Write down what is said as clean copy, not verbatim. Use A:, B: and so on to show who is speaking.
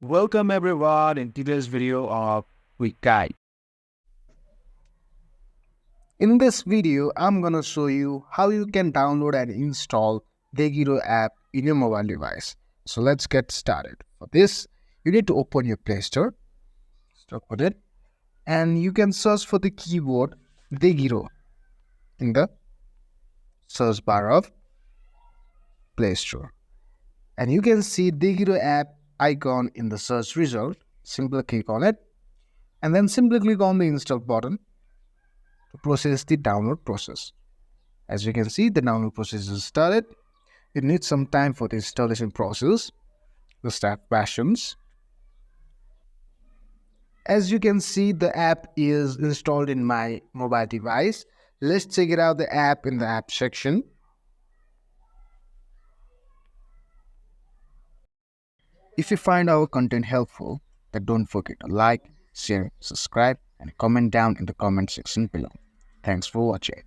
A: Welcome everyone in today's video of Quick Guide.
B: In this video, I'm gonna show you how you can download and install Degiro app in your mobile device. So let's get started. For this, you need to open your Play Store, open it, and you can search for the keyword Degiro in the search bar of Play Store. And you can see Degiro app icon in the search result. Simply click on it, and then simply click on the install button to process the download process. As you can see, the download process is started. It needs some time for the installation process. The start passions. As you can see, the app is installed in my mobile device. Let's check it out the app in the app section. If you find our content helpful, then don't forget to like, share, subscribe, and comment down in the comment section below. Thanks for watching.